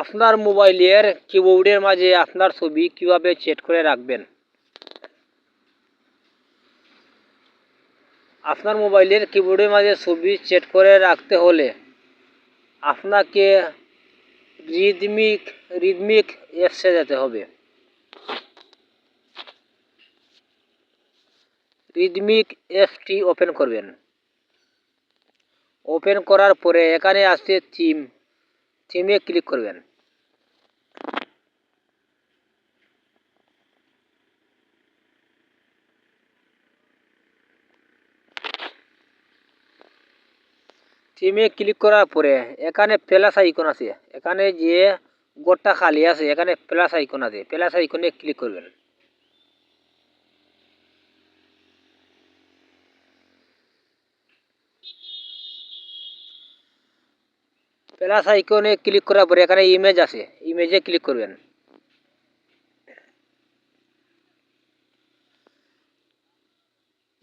আপনার মোবাইলের কিবোর্ডের মাঝে আপনার ছবি কিভাবে সেট করে রাখবেন। আপনার মোবাইলের কিবোর্ডের মাঝে ছবি সেট করে রাখতে হলে আপনাকে রিদমিক অ্যাপসে যেতে হবে। রিদমিক অ্যাপসটি ওপেন করবেন। ওপেন করার পরে এখানে আছে থিমে ক্লিক করবেন। থিমে ক্লিক করার পরে এখানে প্লাস আইকন আছে, এখানে যে গোটা খালি আছে এখানে প্লাস আইকন আছে, প্লাস আইকনে ক্লিক করবেন। প্লাস আইকনে ক্লিক করার পরে এখানে ইমেজ আছে, ইমেজে ক্লিক করবেন।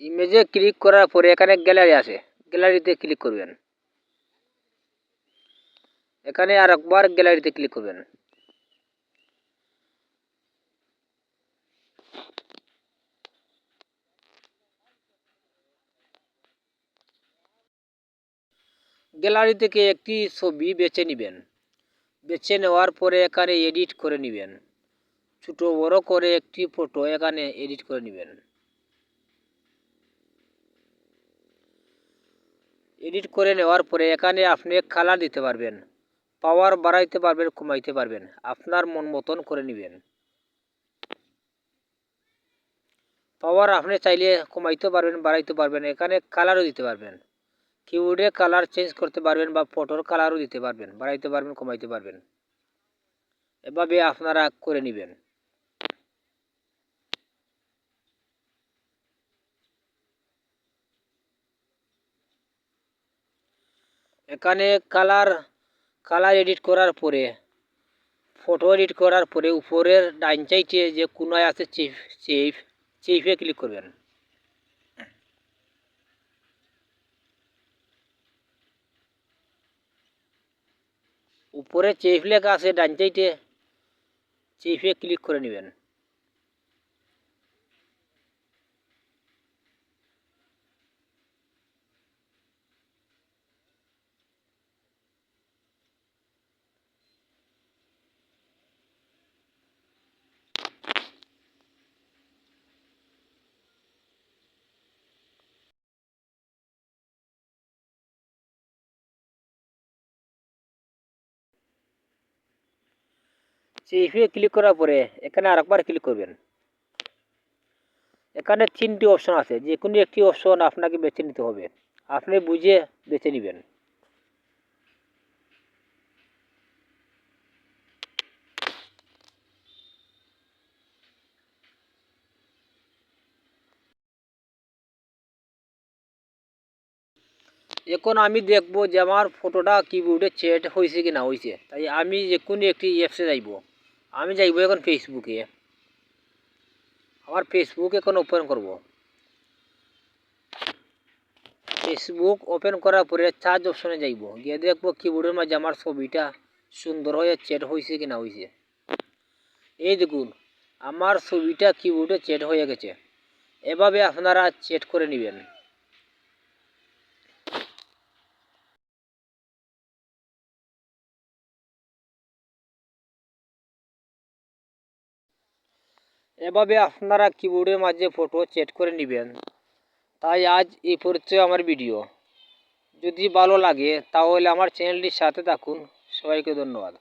ইমেজে ক্লিক করার পরে এখানে গ্যালারি আছে, গ্যালারিতে ক্লিক করবেন। এখানে আর একবার গ্যালারিতে ক্লিক করবেন। গ্যালারি থেকে একটি ছবি বেছে নেবেন। বেছে নেওয়ার পরে এখানে এডিট করে নেবেন। ছোট বড় করে একটি ফটো এখানে এডিট করে নেবেন। এডিট করে নেওয়ার পরে এখানে আপনি কালার দিতে পারবেন, পাওয়ার বাড়াইতে পারবেন, কমাইতে পারবেন, আপনার মন মতন করে নেবেন। পাওয়ার আপনি চাইলে কমাইতে পারবেন, বাড়াইতে পারবেন, এখানে কালারও দিতে পারবেন। কিবোর্ডে কালার চেঞ্জ করতে পারবেন বা ফটোর কালারও দিতে পারবেন, বাড়াইতে পারবেন, কমাইতে পারবেন। এভাবে আপনারা করে নেবেন। এখানে কালার এডিট করার পরে, ফটো এডিট করার পরে উপরের ডাইন সাইডে যে কোনায় আছে চেফে ক্লিক করবেন। উপরে চেফ লেখা আছে ডাইন সাইডে, চেফে ক্লিক করে নেবেন। চেফে ক্লিক করার পরে এখানে আরেকবার ক্লিক করবেন। এখানে 3টি অপশন আছে, যে কোনো একটি অপশন আপনাকে বেছে নিতে হবে, আপনি বুঝে বেছে নেবেন। এখন আমি দেখব যে আমার ফটোটা কিবোর্ডে সেট হয়েছে কি না হয়েছে, তাই আমি যে কোনো একটি অ্যাপসে যাইব। আমি যাইব এখন ফেসবুকে। আমার ফেসবুক এখন ওপেন করব। ফেসবুক ওপেন করার পরে চার্জ অপশনে যাইব, গিয়ে দেখব কিবোর্ডের মাঝে আমার ছবিটা সুন্দর হয়ে সেট হয়েছে কি না হয়েছে। এই দেখুন আমার ছবিটা কিবোর্ডে সেট হয়ে গেছে। এভাবে আপনারা সেট করে নেবেন। এভাবে আপনারা কিবোর্ডের মাঝে ফটো সেট করে নেবেন। তাই আজ এই পরিচয় আমার ভিডিও। যদি ভালো লাগে তাহলে আমার চ্যানেলটির সাথে থাকুন। সবাইকে ধন্যবাদ।